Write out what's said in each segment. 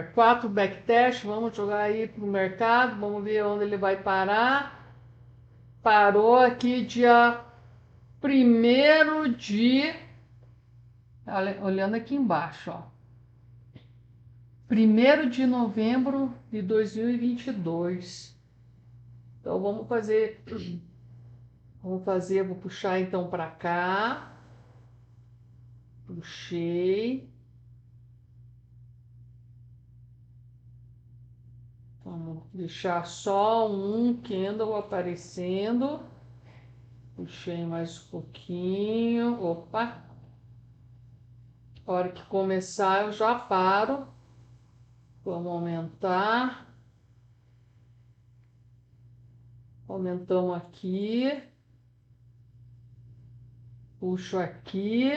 dólar, 4 backtest, vamos jogar aí para o mercado, vamos ver onde ele vai parar. Parou aqui dia 1º de... Olhando aqui embaixo, ó. 1º de novembro de 2022. Então vamos fazer, vou puxar então para cá. Puxei. Vamos deixar só um candle aparecendo. Puxei mais um pouquinho. Opa! A hora que começar eu já paro. Vamos aumentar. Aumentamos aqui. Puxo aqui.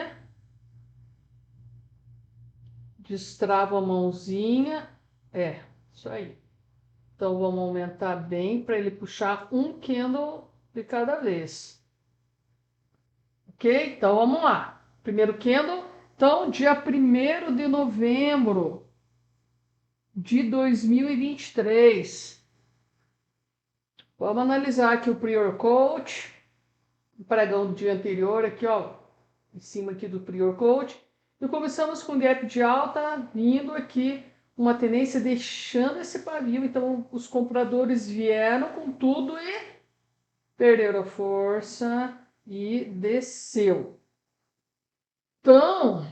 Destravo a mãozinha. É, isso aí. Então vamos aumentar bem para ele puxar um candle de cada vez. Ok? Então vamos lá. Primeiro candle. Então, dia 1º de novembro de 2023. Vamos analisar aqui o Prior Coach. O pregão do dia anterior aqui, ó. Em cima aqui do Prior Coach. E começamos com gap de alta, vindo aqui uma tendência deixando esse pavio. Então, os compradores vieram com tudo e perderam a força e desceu. Então,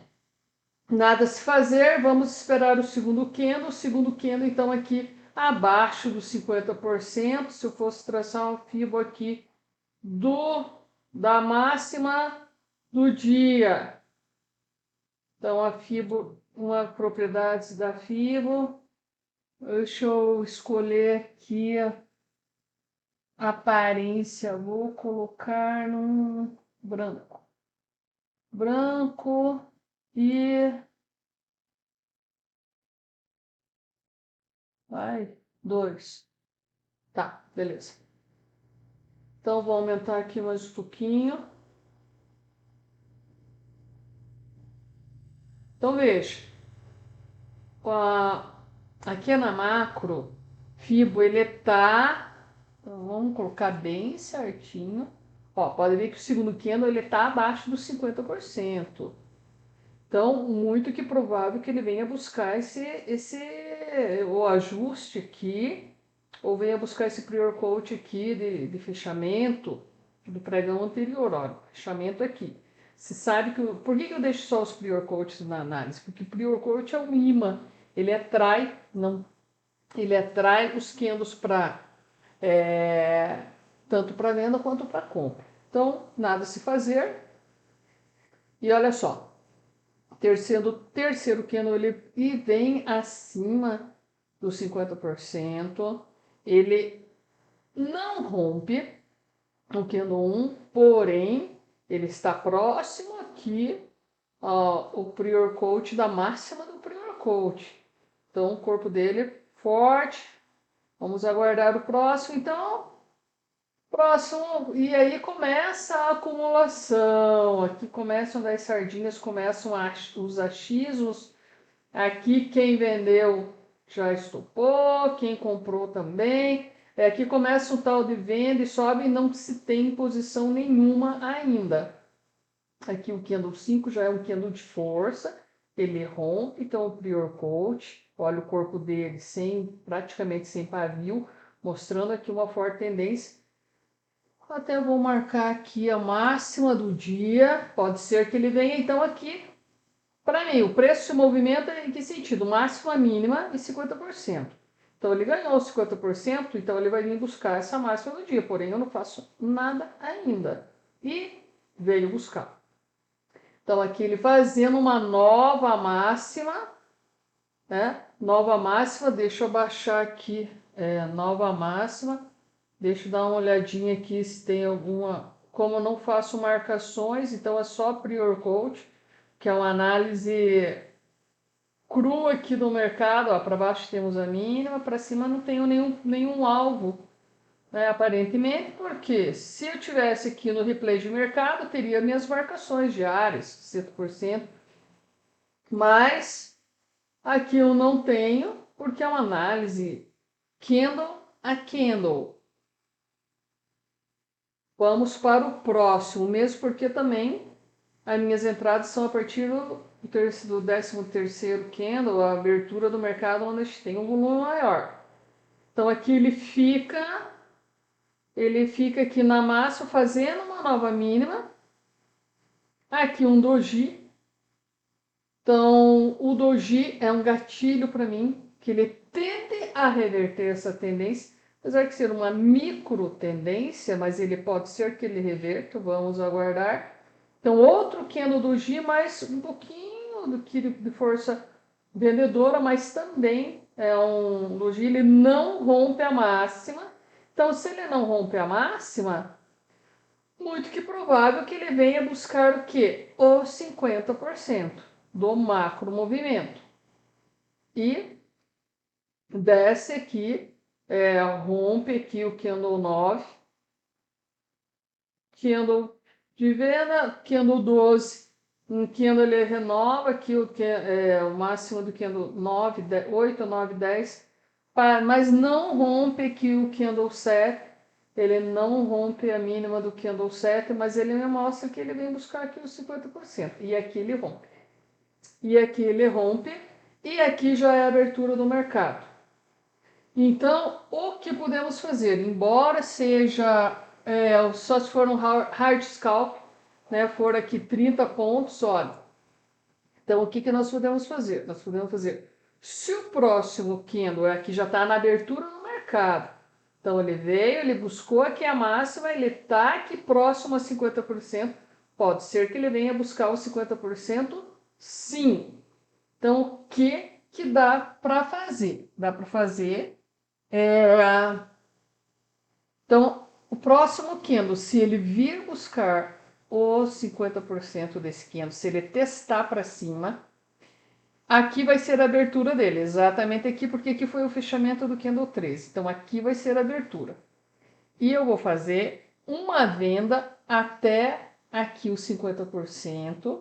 nada a se fazer, vamos esperar o segundo candle. O segundo candle, então, aqui abaixo dos 50%. Se eu fosse traçar um FIBO aqui da máxima do dia. Então, a FIBO, uma propriedade da FIBO. Deixa eu escolher aqui a aparência. Vou colocar num branco. Branco e... Vai, 2. Tá, beleza. Então, vou aumentar aqui mais um pouquinho. Então, veja. Aqui na macro, FIBO, ele tá... Então, vamos colocar bem certinho. Ó, pode ver que o segundo candle, ele tá abaixo dos 50%. Então, muito que provável que ele venha buscar o ajuste aqui, ou venha buscar esse prior coach aqui de fechamento do pregão anterior, ó, fechamento aqui. Você sabe que... Por que eu deixo só os prior coaches na análise? Porque o prior coach é um imã, ele atrai os candles para tanto para venda quanto para compra. Então, nada a se fazer. E olha só, terceiro candle ele vem acima dos 50%. Ele não rompe o candle 1, porém ele está próximo aqui o prior coach da máxima do prior coach. Então o corpo dele é forte. Vamos aguardar o próximo. Então, próximo, e aí começa a acumulação. Aqui começam das sardinhas, começam os achismos. Aqui quem vendeu já estopou, quem comprou também. Aqui começa um tal de venda e sobe e não se tem posição nenhuma ainda. Aqui o candle 5 já é um candle de força, ele rompe, então o prior coach, olha o corpo dele praticamente sem pavio, mostrando aqui uma forte tendência. Até vou marcar aqui a máxima do dia, pode ser que ele venha então aqui. Para mim, o preço se movimenta em que sentido? Máxima, mínima e 50%. Então ele ganhou 50%, então ele vai vir buscar essa máxima do dia, porém eu não faço nada ainda. E veio buscar. Então aqui ele fazendo uma nova máxima, né? Nova máxima, deixa eu baixar aqui, nova máxima. Deixa eu dar uma olhadinha aqui se tem alguma... Como eu não faço marcações, então é só prior coach, que é uma análise crua aqui do mercado. Para baixo temos a mínima, para cima não tenho nenhum alvo, né, aparentemente, porque se eu tivesse aqui no replay de mercado, eu teria minhas marcações diárias, 100%, mas aqui eu não tenho, porque é uma análise candle a candle. Vamos para o próximo, mesmo porque também as minhas entradas são a partir do 13º candle, a abertura do mercado onde a gente tem um volume maior. Então aqui ele fica aqui na máxima fazendo uma nova mínima. Aqui um doji. Então o doji é um gatilho para mim que ele tende a reverter essa tendência. Apesar de ser uma micro tendência, mas ele pode ser que ele reverta, vamos aguardar. Então, outro candle doji, mas um pouquinho de força vendedora, mas também é um doji, ele não rompe a máxima. Então, se ele não rompe a máxima, muito que provável que ele venha buscar o quê? Os 50% do macro movimento. E desce aqui, rompe aqui o candle 9, candle de venda, candle 12, um candle ele renova aqui o máximo do candle 9, 8, 9, 10, mas não rompe aqui o candle 7, ele não rompe a mínima do candle 7, mas ele me mostra que ele vem buscar aqui os 50%, e aqui ele rompe. E aqui ele rompe, e aqui já é a abertura do mercado. Então, o que podemos fazer? Embora seja, só se for um hard scalp, né, for aqui 30 pontos, olha. Então, o que nós podemos fazer? Nós podemos fazer, se o próximo candle aqui já está na abertura do mercado, então ele veio, ele buscou aqui a máxima, ele está aqui próximo a 50%, pode ser que ele venha buscar os 50%, sim. Então, o que dá para fazer? Dá para fazer então, o próximo candle, se ele vir buscar os 50% desse candle, se ele testar para cima, aqui vai ser a abertura dele, exatamente aqui, porque aqui foi o fechamento do candle 13. Então, aqui vai ser a abertura. E eu vou fazer uma venda até aqui os 50%.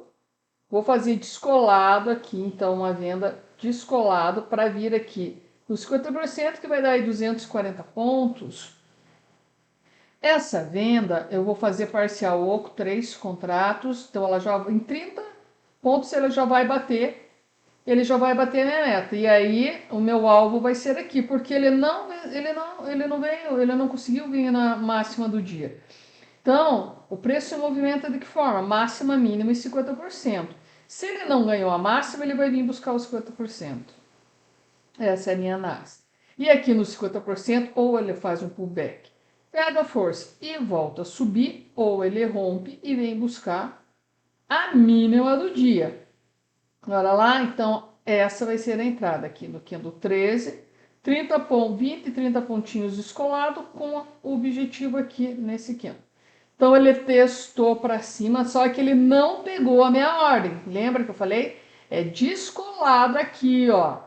Vou fazer descolado aqui, então, uma venda descolado para vir aqui nos 50%, que vai dar aí 240 pontos. Essa venda eu vou fazer parcial oco, 3 contratos, então ela já em 30 pontos ele já vai bater, na meta. E aí o meu alvo vai ser aqui, porque ele não conseguiu vir na máxima do dia. Então, o preço se movimenta de que forma? Máxima, mínima e 50%. Se ele não ganhou a máxima, ele vai vir buscar os 50%. Essa é a minha análise. E aqui no 50%, ou ele faz um pullback, pega a força e volta a subir, ou ele rompe e vem buscar a mínima do dia. Olha lá, então essa vai ser a entrada aqui no candle 13, 20 e 30 pontinhos descolado com o objetivo aqui nesse candle. Então ele testou para cima, só que ele não pegou a minha ordem. Lembra que eu falei? É descolado aqui, ó.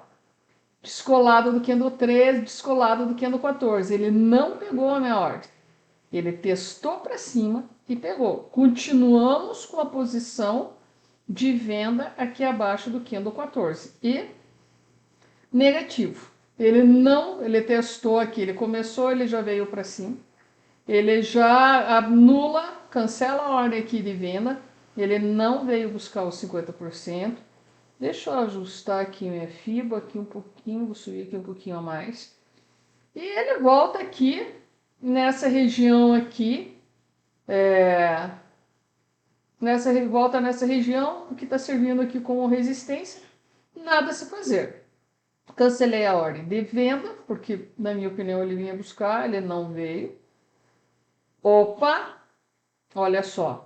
Descolado do candle 13, descolado do candle 14. Ele não pegou a minha ordem. Ele testou para cima e pegou. Continuamos com a posição de venda aqui abaixo do candle 14. E negativo. Ele testou aqui, ele começou, ele já veio para cima. Ele já anula, cancela a ordem aqui de venda. Ele não veio buscar os 50%. Deixa eu ajustar aqui minha FIBA aqui um pouquinho, vou subir aqui um pouquinho a mais. E ele volta aqui nessa região aqui, volta nessa região, o que está servindo aqui como resistência, nada a se fazer. Cancelei a ordem de venda, porque na minha opinião ele vinha buscar, ele não veio. Opa, olha só.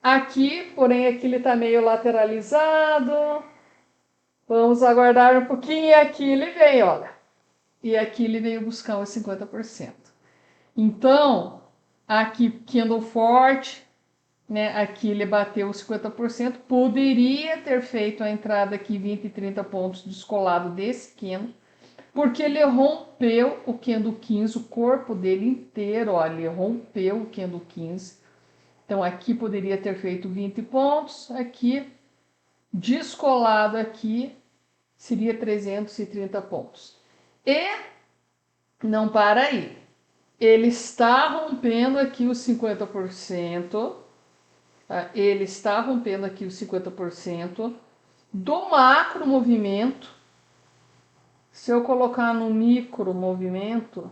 Aqui, porém, aqui ele está meio lateralizado. Vamos aguardar um pouquinho e aqui ele veio, olha. E aqui ele veio buscar os 50%. Então, aqui candle forte, né? Aqui ele bateu os 50%. Poderia ter feito a entrada aqui 20 e 30 pontos descolado desse candle, porque ele rompeu o candle 15, o corpo dele inteiro, olha, ele rompeu o candle 15. Então, aqui poderia ter feito 20 pontos, aqui, descolado aqui, seria 330 pontos. E não para aí. Ele está rompendo aqui os 50%, tá? Ele está rompendo aqui os 50% do macro movimento. Se eu colocar no micro movimento,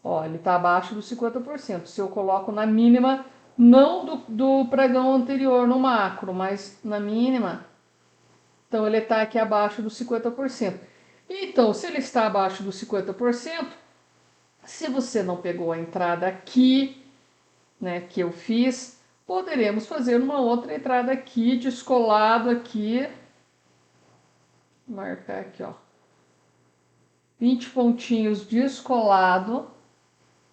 ó, ele está abaixo dos 50%. Se eu coloco na mínima, não do pregão anterior no macro, mas na mínima, então ele está aqui abaixo dos 50%. Então, se ele está abaixo dos 50%, se você não pegou a entrada aqui, né, que eu fiz, poderemos fazer uma outra entrada aqui, descolado aqui. Vou marcar aqui, ó. 20 pontinhos descolado.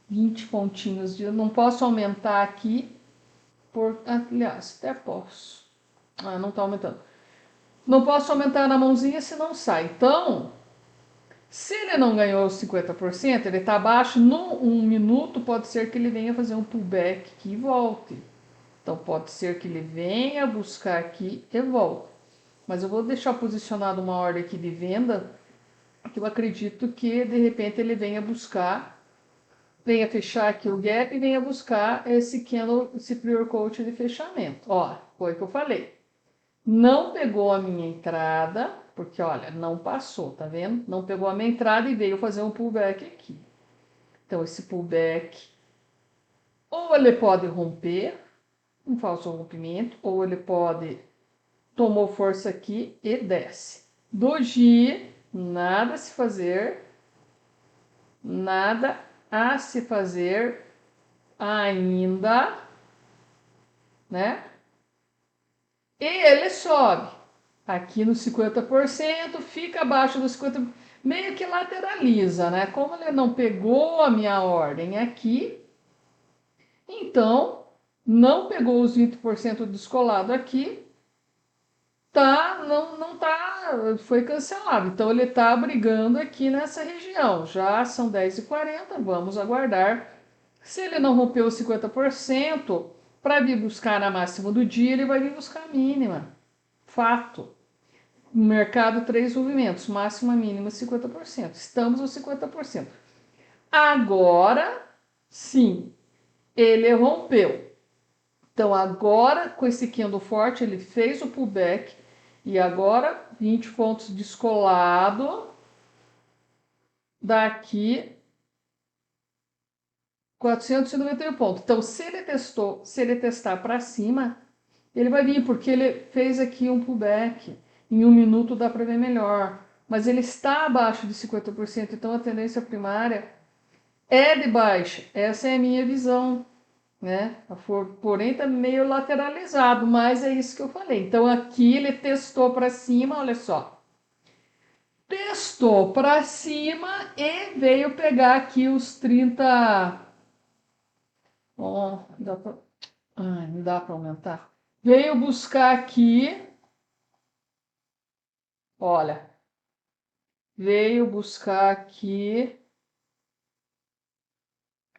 20 pontinhos de... Não posso aumentar aqui. Aliás, até posso. Ah, não está aumentando. Não posso aumentar na mãozinha, senão sai. Então, se ele não ganhou os 50%, ele está abaixo, no 1 minuto pode ser que ele venha fazer um pullback aqui e volte. Então pode ser que ele venha buscar aqui e volte. Mas eu vou deixar posicionado uma ordem aqui de venda, que eu acredito que de repente ele venha buscar, venha fechar aqui o gap e venha buscar esse candle, esse prior coach de fechamento. Ó, foi o que eu falei. Não pegou a minha entrada, porque olha, não passou, tá vendo? Não pegou a minha entrada e veio fazer um pullback aqui. Então esse pullback, ou ele pode romper, um falso rompimento, ou ele pode tomou força aqui e desce. Doji, nada a se fazer, nada a se fazer ainda, né? E ele sobe aqui no 50%, fica abaixo dos 50%, meio que lateraliza, né? Como ele não pegou a minha ordem aqui, então não pegou os 20% descolado aqui, tá, não tá, foi cancelado. Então ele tá brigando aqui nessa região. Já são 10h40, vamos aguardar. Se ele não rompeu os 50%, para vir buscar na máxima do dia, ele vai vir buscar a mínima. Fato. Mercado 3 movimentos, máxima mínima 50%. Estamos nos 50%. Agora, sim, ele rompeu. Então agora, com esse candle forte, ele fez o pullback. E agora, 20 pontos descolado. Daqui, 491 pontos. Então, se ele testar para cima, ele vai vir, porque ele fez aqui um pullback. Em 1 minuto dá para ver melhor. Mas ele está abaixo de 50%, então a tendência primária é de baixa. Essa é a minha visão, né? Porém, está meio lateralizado, mas é isso que eu falei. Então, aqui ele testou para cima, olha só. Testou para cima e veio pegar aqui os 30... Oh, não dá para aumentar. Veio buscar aqui, olha, veio buscar aqui,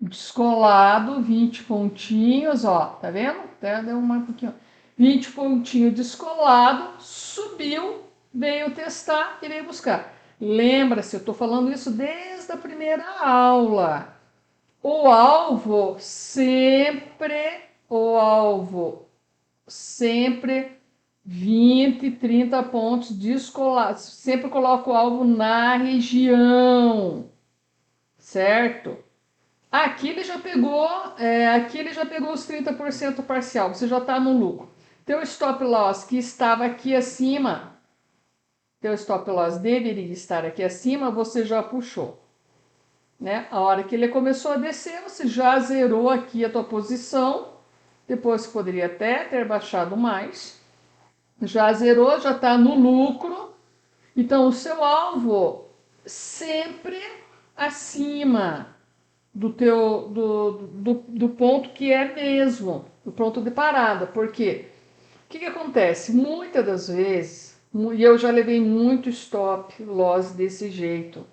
descolado, 20 pontinhos, ó, tá vendo? Até deu um pouquinho. 20 pontinhos descolado, subiu, veio testar e veio buscar. Lembra-se, eu tô falando isso desde a primeira aula. O alvo sempre 20, 30 pontos descolados. Sempre coloco o alvo na região, certo? Aqui ele já pegou, os 30% parcial, você já está no lucro. Teu stop loss que estava aqui acima, teu stop loss deveria estar aqui acima, você já puxou. Né? A hora que ele começou a descer, você já zerou aqui a tua posição. Depois você poderia até ter baixado mais. Já zerou, já está no lucro. Então, o seu alvo sempre acima do teu do ponto que é mesmo, do ponto de parada. Por quê? O que acontece? Muitas das vezes, e eu já levei muito stop loss desse jeito,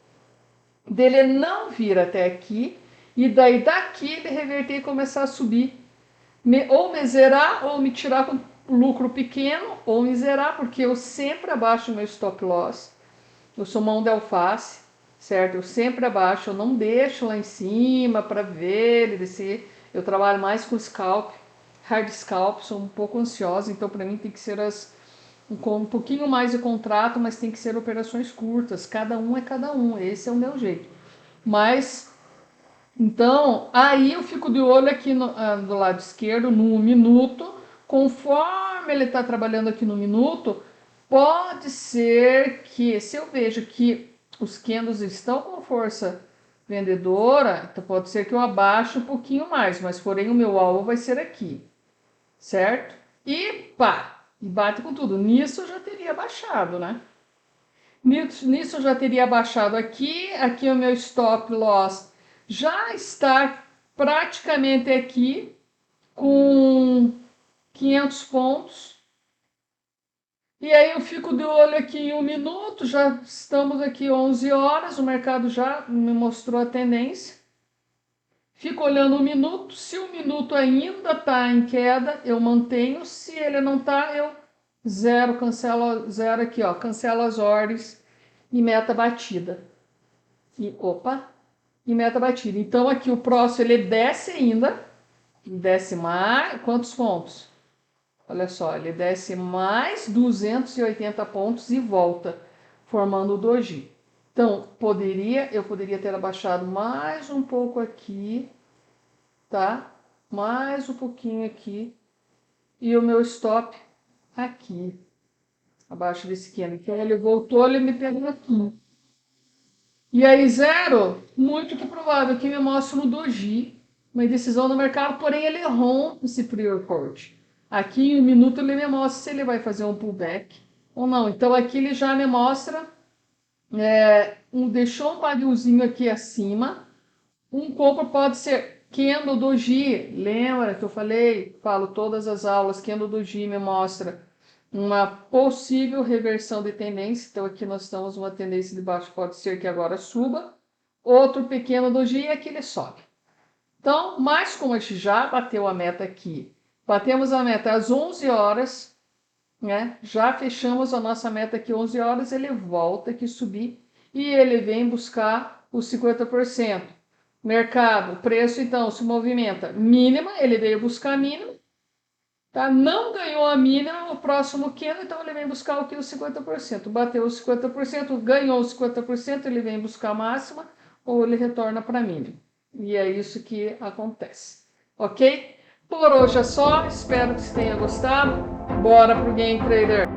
dele não vir até aqui e daí daqui ele reverter e começar a subir, ou me zerar ou me tirar com lucro pequeno ou em zerar, porque eu sempre abaixo o meu stop loss. Eu sou mão de alface, certo? Eu sempre abaixo, eu não deixo lá em cima para ver ele descer. Eu trabalho mais com scalp, hard scalp, sou um pouco ansiosa, então para mim tem que ser com um pouquinho mais de contrato, mas tem que ser operações curtas. Cada um é cada um, esse é o meu jeito. Mas então, aí eu fico de olho aqui do lado esquerdo, no minuto. Conforme ele está trabalhando aqui no minuto, pode ser que, se eu vejo que os candles estão com força vendedora, então pode ser que eu abaixe um pouquinho mais, mas porém o meu alvo vai ser aqui, certo? E pá, e bate com tudo. Nisso eu já teria baixado, né? Nisso eu já teria baixado aqui. Aqui o meu stop loss já está praticamente aqui com 500 pontos. E aí eu fico de olho aqui em um minuto, já estamos aqui 11 horas, o mercado já me mostrou a tendência. Fico olhando um minuto, se o minuto ainda está em queda, eu mantenho, se ele não está, eu zero, cancelo, zero aqui, ó, cancelo as ordens e meta batida. E meta batida. Então aqui o próximo ele desce ainda, desce mais, quantos pontos? Olha só, ele desce mais 280 pontos e volta, formando o doji. Então, eu poderia ter abaixado mais um pouco aqui, tá? Mais um pouquinho aqui. E o meu stop aqui, abaixo desse candle. Então, ele voltou, ele me pegou aqui. E aí, zero, muito que provável que me mostre no doji uma indecisão no mercado, porém ele rompe esse prior court. Aqui em um minuto ele me mostra se ele vai fazer um pullback ou não. Então aqui ele já me mostra, deixou um pavilzinho aqui acima. Um compra pode ser candle doji. Lembra que eu falo todas as aulas, candle doji me mostra uma possível reversão de tendência. Então aqui nós estamos uma tendência de baixo, pode ser que agora suba. Outro pequeno doji e aqui ele sobe. Então, mas como a gente já bateu a meta aqui, batemos a meta às 11 horas, né? Já fechamos a nossa meta aqui 11 horas, ele volta aqui subir e ele vem buscar os 50%. Mercado, preço então se movimenta mínima, ele veio buscar a mínima, tá? Não ganhou a mínima, o próximo candle, então ele vem buscar o que? Os 50%. Bateu os 50%, ganhou os 50%, ele vem buscar a máxima ou ele retorna para a mínima. E é isso que acontece, ok? Por hoje é só, espero que você tenha gostado. Bora pro Game Trader!